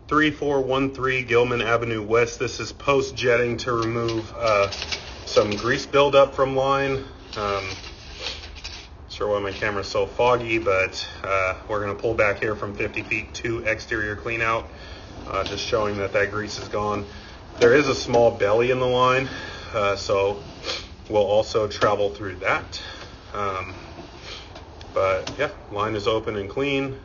3413 Gilman Avenue West. This is post jetting to remove some grease buildup from line. Not sure why my camera's so foggy, but we're going to pull back here from 50 feet to exterior clean out, just showing that grease is gone. There is a small belly in the line, so we'll also travel through that. But yeah, line is open and clean.